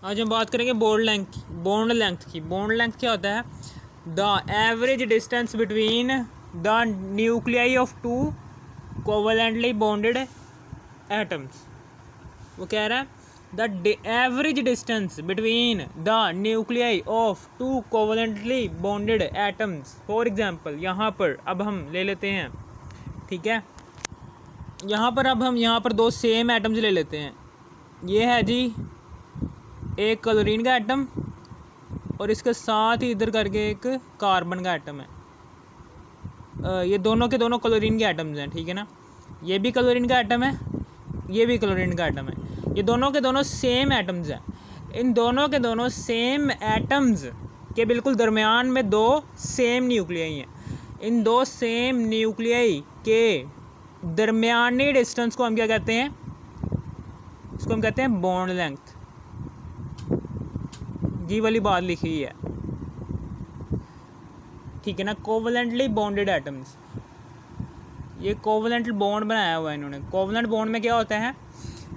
आज हम बात करेंगे बॉन्ड लेंथ क्या होता है? The average distance between the nuclei of two covalently bonded atoms. वो कह रहा है the average distance between the nuclei of two covalently bonded atoms. For example यहाँ पर अब हम ले लेते हैं, ठीक है, यहाँ पर दो सेम एटम्स ले लेते हैं। ये है जी एक क्लोरीन का एटम और इसके साथ ही इधर करके एक कार्बन का एटम है। ये दोनों के दोनों क्लोरीन के एटम्स हैं, ठीक है ना। ये भी क्लोरीन का एटम है, ये भी क्लोरीन का एटम है। ये दोनों के दोनों सेम एटम्स हैं। इन दोनों के दोनों सेम एटम्स के बिल्कुल दरमियान में दो सेम न्यूक्लियाई हैं। इन दो सेम न्यूक्लियाई के दरमियानी डिस्टेंस को हम क्या कहते हैं? इसको हम कहते हैं बॉन्ड लेंथ। ये वाली बात लिखी हुई है, ठीक है ना। कोवलेंटली बॉन्डेड एटम्स, ये कोवलेंट बॉन्ड बनाया हुआ है इन्होंने। कोवलेंट बॉन्ड में क्या होता है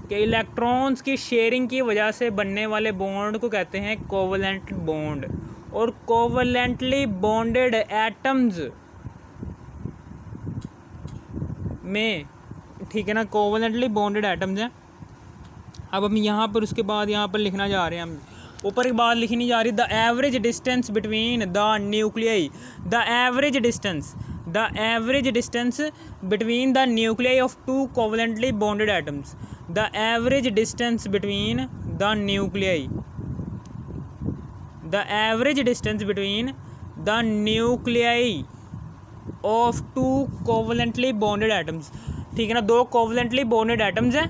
कि इलेक्ट्रॉन्स की शेयरिंग की वजह से बनने वाले बॉन्ड को कहते हैं कोवलेंट बॉन्ड। और कोवलेंटली बॉन्डेड एटम्स में, ठीक है ना, कोवलेंटली बॉन्डेड एटम्स हैं। अब हम यहाँ पर उसके बाद यहाँ पर लिखना जा रहे हैं, हम ऊपर की बात लिखनी जा रही है। The average distance between the nuclei, the average distance between the nuclei of two covalently bonded atoms. The average distance between the nuclei, the average distance between the nuclei of two covalently bonded atoms, ठीक है ना। दो covalently bonded atoms हैं,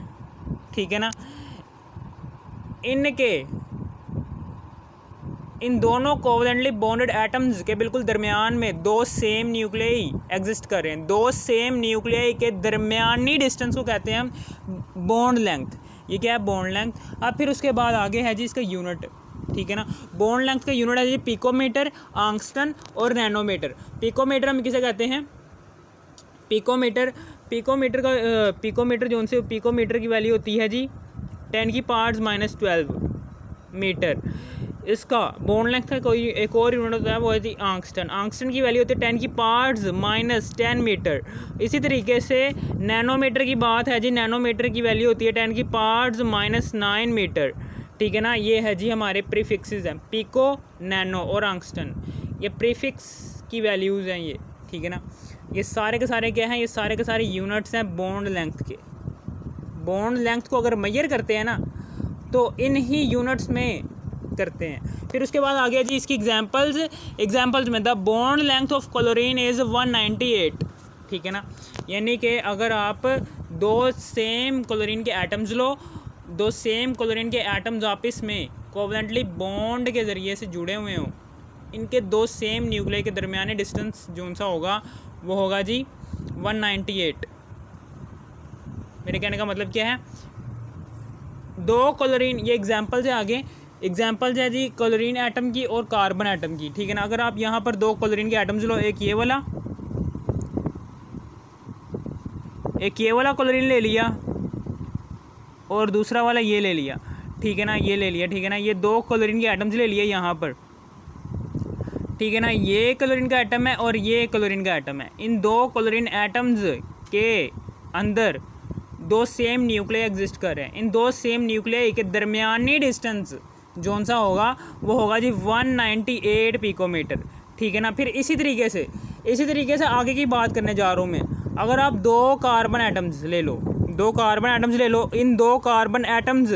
ठीक है ना। इन दोनों covalently bonded atoms के बिल्कुल दरमियान में दो सेम न्यूक्लियाई एग्जिस्ट कर रहे हैं। दो सेम न्यूक्लियाई के दरमियानी डिस्टेंस को कहते हैं हम बॉन्ड लेंथ। ये क्या है? Bond length. अब फिर उसके बाद आगे है जी इसका यूनिट, ठीक है ना। बॉन्ड लेंथ का यूनिट है जी पिकोमीटर, आंगस्टन और नैनोमीटर। पिकोमीटर हम किसे कहते हैं? पिकोमीटर जो उनसे पिकोमीटर की वैल्यू होती है जी 10⁻⁻12 मीटर। इसका बॉन्ड लेंथ का कोई एक और यूनिट होता है, वो है जी आंगस्टन। आंगस्टन की वैल्यू होती है 10⁻⁻10 मीटर। इसी तरीके से नैनोमीटर की बात है जी, नैनोमीटर की वैल्यू होती है 10⁻⁹ मीटर, ठीक है ना। ये है जी हमारे प्रीफिक्सेस हैं, पिको, नैनो और आंगस्टन। ये प्रीफिक्स की वैल्यूज़ हैं ये, ठीक है ना। ये सारे के सारे क्या हैं? ये सारे के सारे यूनिट्स हैं बॉन्ड लेंथ के। बॉन्ड लेंथ को अगर मेजर करते हैं ना तो इन ही यूनिट्स में करते हैं। फिर उसके बाद आ गया जी इसकी एग्जांपल्स में the bond length of chlorine is 198, ठीक है ना। यानी कि अगर आप दो सेम क्लोरीन के एटम्स लो, दो सेम क्लोरीन के एटम्स आपस में कोवलेंटली बॉन्ड के ज़रिए से जुड़े हुए हों, इनके दो सेम न्यूक्लियाई के दरमियानी डिस्टेंस जो सा होगा वो होगा जी 198। मेरे कहने का मतलब क्या है? दो क्लोरीन, ये एग्जांपल्स है, आगे एग्जांपल्स है जी क्लोरीन एटम की और कार्बन एटम की, ठीक है ना। अगर आप यहाँ पर दो क्लोरीन के एटम्स लो, एक ये वाला क्लोरीन ले लिया और दूसरा वाला ये ले लिया, ठीक है ना, ये ले लिया, ठीक है ना। ये दो क्लोरीन के एटम्स ले लिए यहाँ पर, ठीक है ना। ये क्लोरीन का एटम है और ये क्लोरीन का एटम है। इन दो क्लोरीन एटम्स के अंदर दो सेम न्यूक्लियाई एग्जिस्ट कर रहे हैं। इन दो सेम न्यूक्लियाई के दरमियानी डिस्टेंस जोन सा होगा वो होगा जी 198 पिकोमीटर, ठीक है ना। फिर इसी तरीके से आगे की बात करने जा रहा हूँ मैं। अगर आप दो कार्बन एटम्स ले लो, इन दो कार्बन एटम्स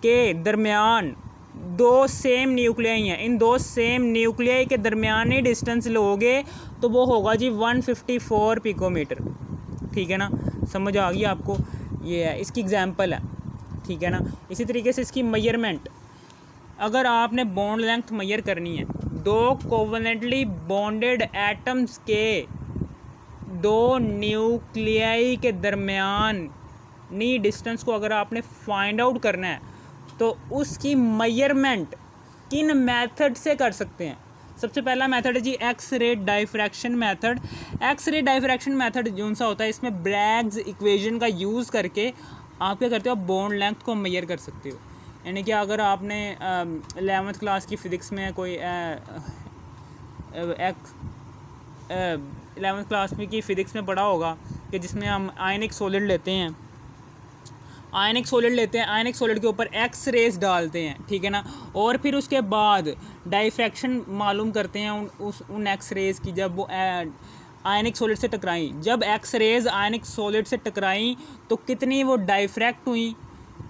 के दरमियान दो सेम न्यूक्लियाई हैं। इन दो सेम न्यूक्लियाई के दरमियानी डिस्टेंस लोगे तो वो होगा जी 154 पिकोमीटर, ठीक है ना। समझ आ गई आपको? ये है इसकी एग्जांपल है, ठीक है ना। इसी तरीके से इसकी मेजरमेंट, अगर आपने बॉन्ड लेंथ मेजर करनी है दो कोवलेंटली बॉन्डेड एटम्स के दो न्यूक्लियाई के दरमियान नी डिस्टेंस को अगर आपने फाइंड आउट करना है तो उसकी मेजरमेंट किन मेथड से कर सकते हैं? सबसे पहला मेथड है जी x-ray diffraction method. X-ray diffraction method जो सा होता है, इसमें ब्रैग्स इक्वेशन का यूज़ करके आप क्या करते हो? बॉन्ड लेंथ को मेजर कर सकते हो। यानी कि अगर आपने 11th क्लास की फ़िज़िक्स में कोई 11th क्लास में की फ़िज़िक्स में पढ़ा होगा कि जिसमें हम आयनिक सॉलिड लेते हैं, आयनिक सॉलिड के ऊपर एक्स रेज डालते हैं, ठीक है ना, और फिर उसके बाद डाइफ्रैक्शन मालूम करते हैं उन एक्स रेज की जब वो आयनिक सॉलिड से टकराई। जब एक्स रेज आयनिक सॉलिड से टकराई तो कितनी वो डाइफ्रैक्ट हुई,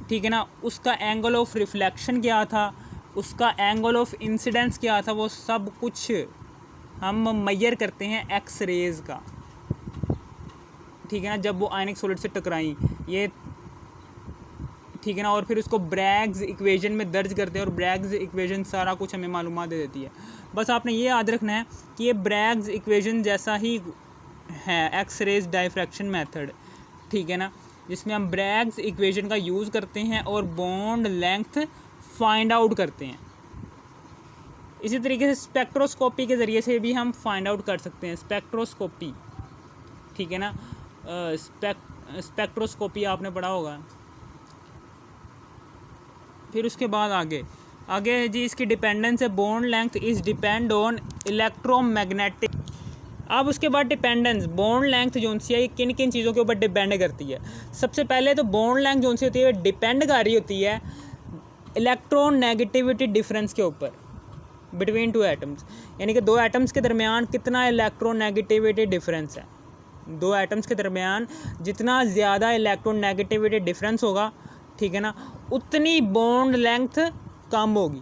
ठीक है ना, उसका एंगल ऑफ रिफ्लेक्शन क्या था, उसका एंगल ऑफ इंसिडेंस क्या था, वो सब कुछ हम मेजर करते हैं एक्स रेज का, ठीक है ना, जब वो आयनिक सॉलिड से टकराई ये, ठीक है ना। और फिर उसको ब्रैग्स इक्वेशन में दर्ज करते हैं और ब्रैग्स इक्वेशन सारा कुछ हमें मालूमात दे देती है। बस आपने ये याद रखना है कि ये ब्रैग्स इक्वेशन जैसा ही है एक्स रेज डाइफ्रैक्शन मेथड, ठीक है ना, जिसमें हम ब्रैग्स इक्वेशन का यूज़ करते हैं और बॉन्ड लेंथ फाइंड आउट करते हैं। इसी तरीके से स्पेक्ट्रोस्कोपी के ज़रिए से भी हम फाइंड आउट कर सकते हैं, स्पेक्ट्रोस्कोपी, ठीक है ना, स्पेक्ट्रोस्कोपी आपने पढ़ा होगा। फिर उसके बाद आगे जी इसकी डिपेंडेंस है, bond length is depend on electromagnetic. अब उसके बाद डिपेंडेंस, बॉन्ड लेंथ जो सी है किन किन चीज़ों के ऊपर डिपेंड करती है। सबसे पहले तो बॉन्ड लेंथ जो सी होती है डिपेंड कर रही होती है इलेक्ट्रोनेगेटिविटी डिफरेंस के ऊपर बिटवीन टू एटम्स, यानी कि दो एटम्स के दरमियान कितना इलेक्ट्रोनेगेटिविटी डिफरेंस है। दो एटम्स के दरमियान जितना ज़्यादा इलेक्ट्रोनेगेटिविटी डिफरेंस होगा, ठीक है ना, उतनी बॉन्ड लेंथ कम होगी।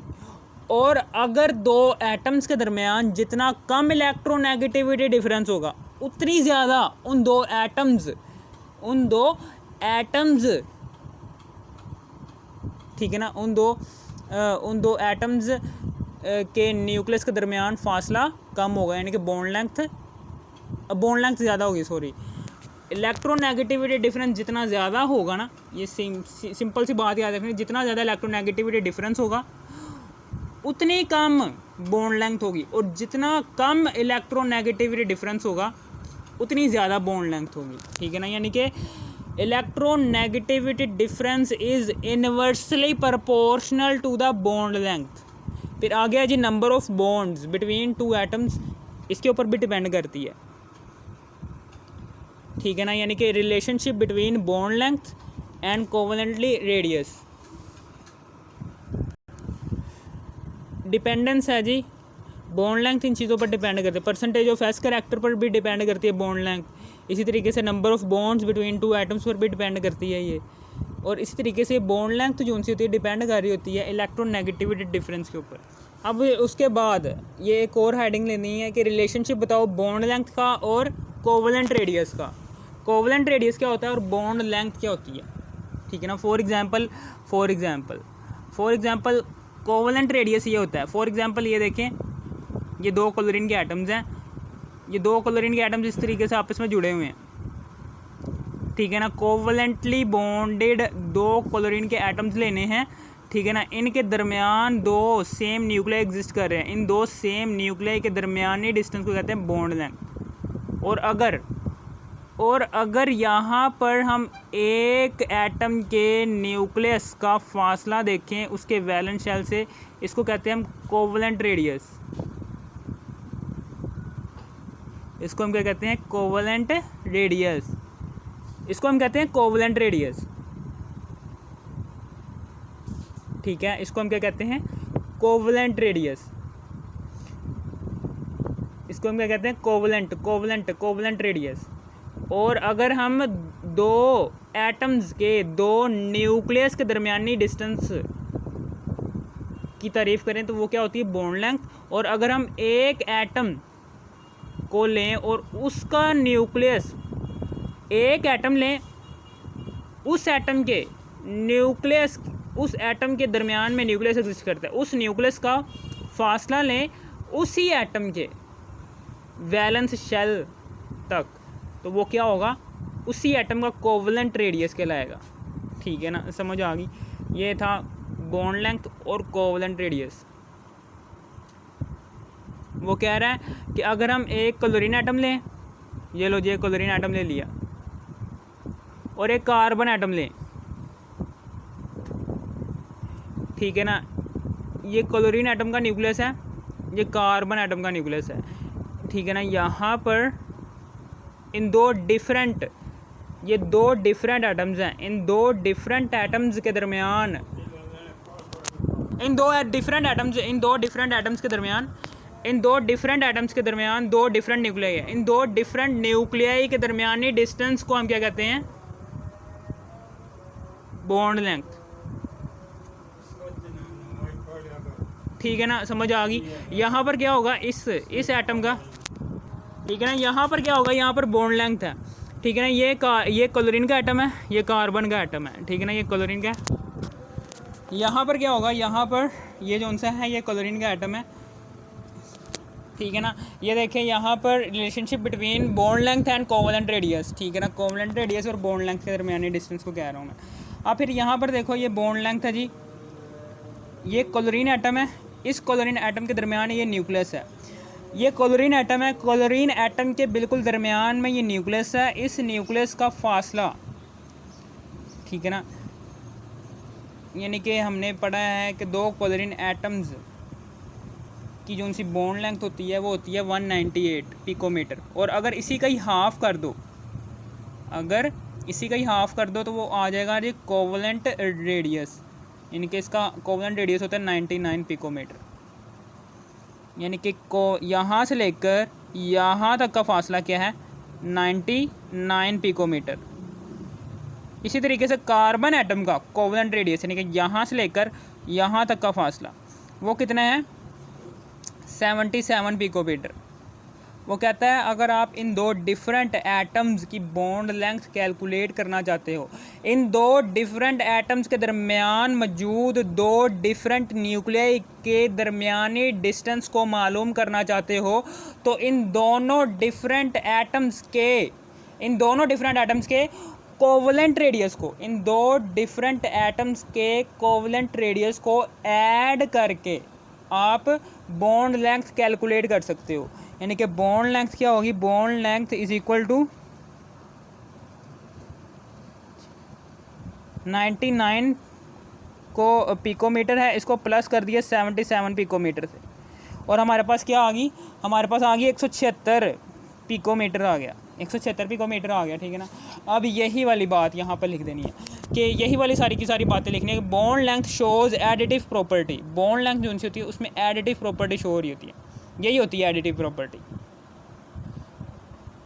और अगर दो एटम्स के दरमियान जितना कम इलेक्ट्रोनेगेटिविटी डिफरेंस होगा उतनी ज़्यादा उन दो एटम्स, ठीक है ना, उन दो एटम्स के न्यूक्लियस के दरमियान फासला कम होगा, यानी कि बॉन्ड लेंथ ज़्यादा होगी, सॉरी। इलेक्ट्रोनेगेटिविटी डिफरेंस जितना ज़्यादा होगा ना, ये सिंपल सी बात याद रखनी, जितना ज़्यादा इलेक्ट्रोनेगेटिविटी डिफरेंस होगा उतनी कम बॉन्ड लेंथ होगी, और जितना कम इलेक्ट्रोनेगेटिविटी डिफरेंस होगा उतनी ज़्यादा बॉन्ड लेंथ होगी, ठीक है ना। यानी कि electronegativity difference is inversely proportional to the bond length. फिर आ गया जी number of bonds between two atoms, इसके ऊपर भी डिपेंड करती है, ठीक है ना, यानी कि relationship between bond length and covalently radius. Dependence है जी, बॉन्ड लेंथ इन चीज़ों पर डिपेंड करती है, परसेंटेज ऑफ एस कैरेक्टर पर भी डिपेंड करती है बॉन्ड लेंथ, इसी तरीके से number of bonds between two atoms पर भी डिपेंड करती है ये, और इसी तरीके से बॉन्ड लेंथ जो सी होती है डिपेंड कर रही होती है इलेक्ट्रोनेगेटिविटी डिफरेंस के ऊपर। अब उसके बाद ये एक और हेडिंग लेनी है कि रिलेशनशिप बताओ बॉन्ड लेंथ का और कोवेलेंट रेडियस का। कोवेलेंट रेडियस क्या होता है और बॉन्ड लेंथ क्या होती है, ठीक है ना। फॉर एग्जांपल कोवेलेंट रेडियस ये होता है, फॉर एग्जांपल ये देखें, ये दो क्लोरीन के एटम्स हैं, ये दो क्लोरीन के एटम्स इस तरीके से आपस में जुड़े हुए हैं, ठीक है ना, कोवेलेंटली बॉन्डेड दो क्लोरीन के एटम्स लेने हैं, ठीक है ना, इनके दरमियान दो सेम न्यूक्लियाई एग्जिस्ट कर रहे हैं, इन दो सेम न्यूक्लियाई के दरमियानी डिस्टेंस को कहते हैं बॉन्ड लेंथ। और अगर यहाँ पर हम एक एटम के न्यूक्लियस का फासला देखें उसके वैलेंस शेल से, इसको कहते हैं हम कोवेलेंट रेडियस, इसको हम क्या कहते हैं, कोवेलेंट रेडियस, इसको हम कहते हैं कोवेलेंट रेडियस, ठीक है, इसको हम क्या कहते हैं, कोवेलेंट रेडियस, इसको हम क्या कहते हैं, कोवेलेंट रेडियस। और अगर हम दो एटम्स के दो न्यूक्लियस के दरमियानी डिस्टेंस की तारीफ़ करें तो वो क्या होती है, बॉन्ड लेंथ। और अगर हम एक एटम को लें और उसका न्यूक्लियस, एक एटम लें, उस एटम के न्यूक्लियस, उस एटम के दरमियान में न्यूक्लियस एग्जिस्ट करता है, उस न्यूक्लियस का फासला लें उसी एटम के वैलेंस शेल तक, तो वो क्या होगा, उसी एटम का कोवेलेंट रेडियस कहलाएगा, ठीक है ना, समझ आ गई। ये था बॉन्ड लेंथ और कोवेलेंट रेडियस। वो कह रहा है कि अगर हम एक क्लोरीन एटम लें, ये लो जी क्लोरीन एटम ले लिया, और एक कार्बन एटम लें, ठीक है ना। ये क्लोरीन एटम का न्यूक्लियस है, ये कार्बन एटम का न्यूक्लियस है, ठीक है ना। यहाँ पर इन दो डिफरेंट, ये दो डिफरेंट एटम्स हैं, इन दो डिफरेंट एटम्स के दरमियान, इन दो डिफरेंट एटम्स के दरमियान, इन दो डिफरेंट एटम्स के दरमियान दो डिफरेंट न्यूक्लियाई है। इन दो डिफरेंट न्यूक्लियाई के दरमियानी डिस्टेंस को हम क्या कहते हैं? बॉन्ड लेंथ, ठीक है ना। समझ आ गई। यहाँ पर क्या होगा इस एटम का, ठीक है ना। यहाँ पर क्या होगा, यहाँ पर बॉन्ड लेंथ है, ठीक है ना। ये क्लोरीन का एटम है, ये कार्बन का एटम है, ठीक है ना। ये क्लोरीन का, यहाँ पर क्या होगा, यहाँ पर ये जो सा है ये क्लोरीन का एटम है, ठीक है ना। ये देखिए यहाँ पर relationship between bond length and covalent radius, ठीक है ना। कोवलेंट रेडियस और बॉन्ड लेंथ के दरमियानी डिस्टेंस को कह रहा हूँ मैं। अब फिर यहाँ पर देखो ये बॉन्ड लेंथ है जी, ये क्लोरीन एटम है, इस क्लोरीन एटम के दरमियान ये न्यूक्लियस है। ये क्लोरीन एटम है, क्लोरीन एटम के बिल्कुल दरमियान में ये न्यूक्लियस है। इस न्यूक्लियस का फासला, ठीक है ना, यानी कि हमने पढ़ा है कि दो क्लोरीन एटम्स की जो उनकी बॉन्ड लेंथ होती है वो होती है 198 पिकोमीटर। और अगर इसी का ही हाफ कर दो, अगर इसी का ही हाफ कर दो तो वो आ जाएगा जी कोवलेंट रेडियस, यानी कि इसका कोवलेंट रेडियस होता है 99 पिकोमीटर। यानी कि यहाँ से लेकर यहाँ तक का फासला क्या है? 99 पिकोमीटर। इसी तरीके से कार्बन एटम का कोवलेंट रेडियस यानी कि यहाँ से लेकर यहाँ तक का फासला वो कितना है? 77 पिकोमीटर। वो कहता है अगर आप इन दो डिफरेंट एटम्स की बॉन्ड लेंथ कैलकुलेट करना चाहते हो, इन दो डिफरेंट एटम्स के दरमियान मौजूद दो डिफरेंट न्यूक्लियाई के दरमियानी डिस्टेंस को मालूम करना चाहते हो, तो इन दोनों डिफरेंट एटम्स के कोवलेंट रेडियस को, इन दो डिफरेंट एटम्स के कोवलेंट रेडियस को ऐड करके आप बॉन्ड लेंथ कैलकुलेट कर सकते हो। यानी कि बॉन्ड लेंथ क्या होगी? Bond length is equal to 99 को पिकोमीटर है, इसको प्लस कर दिया 77 पिकोमीटर से, और हमारे पास क्या आ गई? हमारे पास आ गई 176 पिकोमीटर आ गया, 176 पिकोमीटर आ गया, ठीक है ना। अब यही वाली बात यहाँ पर लिख देनी है कि यही वाली सारी की सारी बातें लिखनी है कि bond length shows additive property. Bond length जो सी होती है उसमें एडिटिव प्रॉपर्टी शो हो रही होती है, यही होती है एडिटिव प्रॉपर्टी।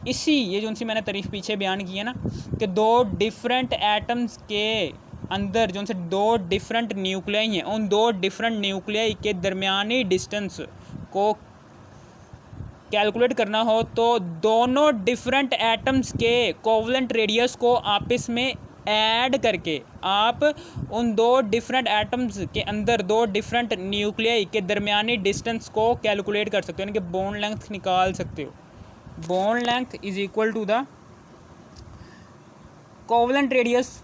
इसी ये जो सी मैंने तारीफ पीछे बयान की है ना कि दो डिफरेंट एटम्स के अंदर जो से दो डिफरेंट न्यूक्लियाई हैं, उन दो डिफरेंट न्यूक्लियाई के दरमियानी डिस्टेंस को कैलकुलेट करना हो तो दोनों डिफरेंट एटम्स के कोवलेंट रेडियस को आपस में ऐड करके आप उन दो डिफरेंट एटम्स के अंदर दो डिफरेंट न्यूक्लियाई के दरमियानी डिस्टेंस को कैलकुलेट कर सकते हो, यानी कि बॉन्ड लेंथ निकाल सकते हो। Bond length is equal to the covalent radius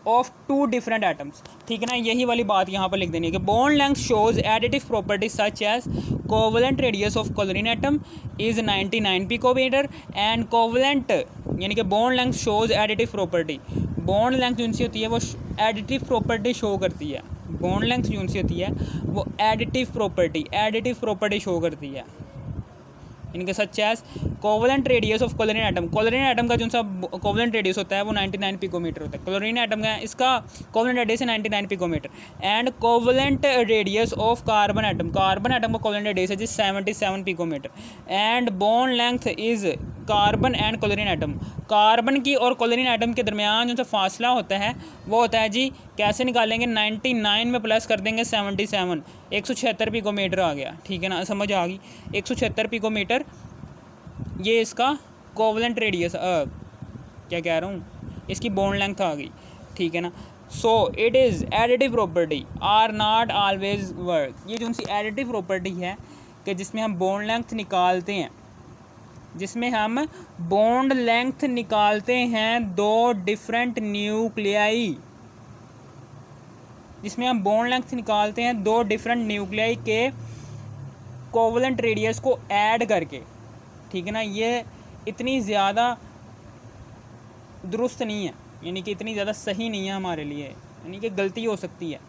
of two different atoms, ठीक है ना। यही वाली बात यहाँ पर लिख देनी है कि bond length shows additive property such as covalent radius of chlorine atom is 99 picometre and covalent, यानी कि bond length shows additive property. Bond length जो सी होती है वो एडिटिव प्रॉपर्टी शो करती है। बॉन्ड लेंथ जो सी होती है वो एडिटिव प्रॉपर्टी शो करती है, यानी कि such as covalent radius of chlorine atom. Chlorine atom का जो सा कोवलेंट रेडियस होता है वो 99 पिकोमीटर होता है। क्लोरीन एटम का इसका कोवलेंट रेडियस है 99 picometre. And covalent radius of carbon atom का कोवलेंट रेडियस है जी 77 picometre. And bond length is carbon and chlorine atom. Carbon की और क्लोरीन एटम के दरमियान जो सा फासला होता है वो होता है जी, कैसे निकालेंगे? 99 में प्लस कर देंगे 77, 176 पिकोमीटर आ गया, ठीक है ना। समझ आ गई? 176 पिकोमीटर ये इसका कोवलेंट रेडियस क्या कह रहा हूँ, इसकी बॉन्ड लेंथ आ गई, ठीक है ना। So it is additive property are not always work. ये जो सी एडिटिव प्रॉपर्टी है कि जिसमें हम बॉन्ड लेंथ निकालते हैं, दो डिफरेंट न्यूक्लियाई के कोवलेंट रेडियस को ऐड करके, ठीक है ना। ये इतनी ज़्यादा दुरुस्त नहीं है, यानी कि इतनी ज़्यादा सही नहीं है हमारे लिए, यानी कि गलती हो सकती है,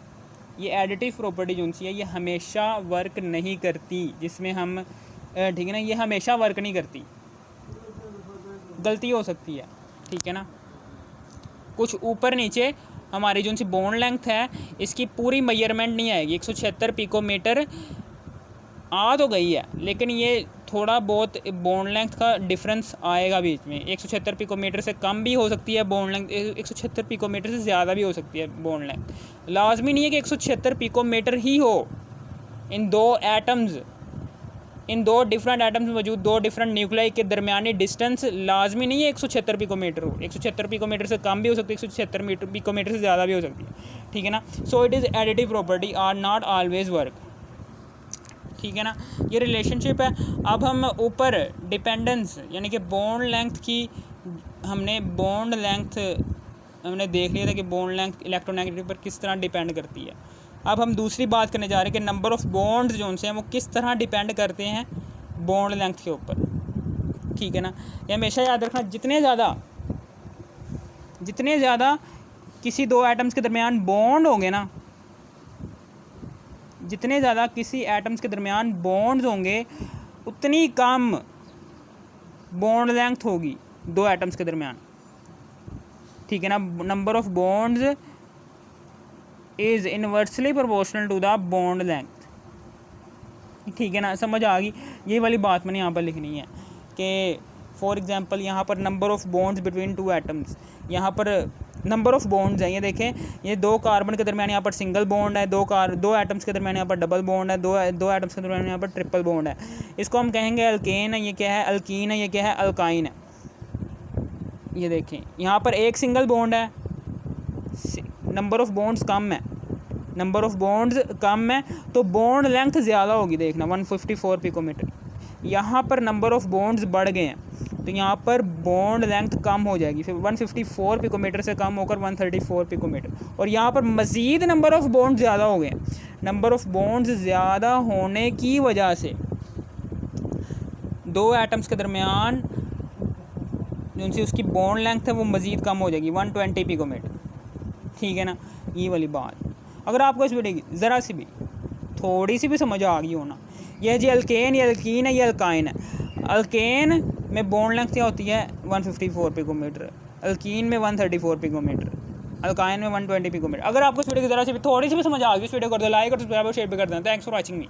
ये एडिटिव प्रॉपर्टी जो सी है ये हमेशा वर्क नहीं करती, जिसमें हम ठीक है ना, ये हमेशा वर्क नहीं करती, गलती हो सकती है, ठीक है ना। कुछ ऊपर नीचे हमारी जो सी बॉन्ड लेंथ है इसकी पूरी मेजरमेंट नहीं आएगी, 176 पिकोमीटर आ तो गई है, लेकिन ये थोड़ा बहुत बॉन्ड लेंथ का डिफरेंस आएगा बीच में। 176 पिकोमीटर से कम भी हो सकती है बॉन्ड लेंथ, 176 पिकोमीटर से ज़्यादा भी हो सकती है बॉन्ड लेंथ। लाजमी नहीं है कि 176 पिकोमीटर ही हो। इन दो एटम्स, इन दो डिफरेंट एटम्स मौजूद दो डिफरेंट न्यूक्लियाई के दरमियानी डिस्टेंस लाजमी नहीं है 176 पिकोमीटर हो। 176 पिकोमीटर से कम भी हो सकती है, 176 पिकोमीटर से ज़्यादा भी हो सकती है, ठीक है ना। So it is additive property are not always work, ठीक है ना। ये रिलेशनशिप है। अब हम ऊपर डिपेंडेंस यानी कि बॉन्ड लेंथ की, हमने बॉन्ड लेंथ हमने देख लिया था कि बॉन्ड लेंथ इलेक्ट्रोनेगेटिव पर किस तरह डिपेंड करती है। अब हम दूसरी बात करने जा रहे हैं कि नंबर ऑफ़ बॉन्ड्स जो उनसे हैं वो किस तरह डिपेंड करते हैं बॉन्ड लेंथ के ऊपर, ठीक है ना। ये हमेशा याद रखना, जितने ज़्यादा किसी दो एटम्स के दरमियान बॉन्ड होंगे ना, जितने ज़्यादा किसी एटम्स के दरमियान बॉन्ड्स होंगे उतनी कम बॉन्ड लेंथ होगी दो एटम्स के दरमियान, ठीक है ना। Number of bonds is inversely proportional to the bond length, ठीक है ना। समझ आ गई। ये वाली बात मैंने यहाँ पर लिखनी है कि फॉर एग्जांपल यहाँ पर number of bonds between two atoms, यहाँ पर नंबर ऑफ़ बॉन्ड्स हैं, ये देखें, ये दो कार्बन के दरमियान यहाँ पर सिंगल बॉन्ड है, दो एटम्स के दरमियान यहाँ पर डबल बॉन्ड है, दो एटम्स के दरमियान यहाँ पर ट्रिपल बॉन्ड है। इसको हम कहेंगे अल्केन है, ये क्या है अल्कीन है, ये क्या है अल्काइन है। ये देखें यहाँ पर एक सिंगल बॉन्ड है, नंबर ऑफ़ बॉन्ड्स कम है, नंबर ऑफ़ बॉन्ड्स कम है तो बॉन्ड लेंथ ज़्यादा होगी, देखना 154 पिकोमीटर। यहाँ पर नंबर ऑफ़ बॉन्ड्स बढ़ गए हैं तो यहाँ पर बॉन्ड लेंथ कम हो जाएगी, फिर 154 पिकोमीटर से कम होकर 134 पिकोमीटर। और यहाँ पर मज़ीद नंबर ऑफ़ बॉन्ड ज़्यादा हो गए हैं। नंबर ऑफ़ बॉन्ड्स ज़्यादा होने की वजह से दो एटम्स के दरमियान जो सी उसकी बॉन्ड लेंथ है वो मज़ीद कम हो जाएगी, 120 पिकोमीटर, ठीक है ना। ये वाली बात, अगर आपको इस वीडियो की ज़रा सी भी थोड़ी सी भी समझ आ गई हो ना, यह जी अल्केन, ये अल्कीन है, ये अल्काइन है। अल्केन में बॉन्ड लेंथ क्या होती है 154 पिकोमीटर, अल्कीन में 134 पिकोमीटर, अल्काइन में 120 पिकोमीटर। अगर आपको इस वीडियो की ज़रा सी भी थोड़ी सी भी समझ आ गई, इस वीडियो को कर दो लाइक और सब्सक्राइब और शेयर भी कर देना। Thanks for watching me.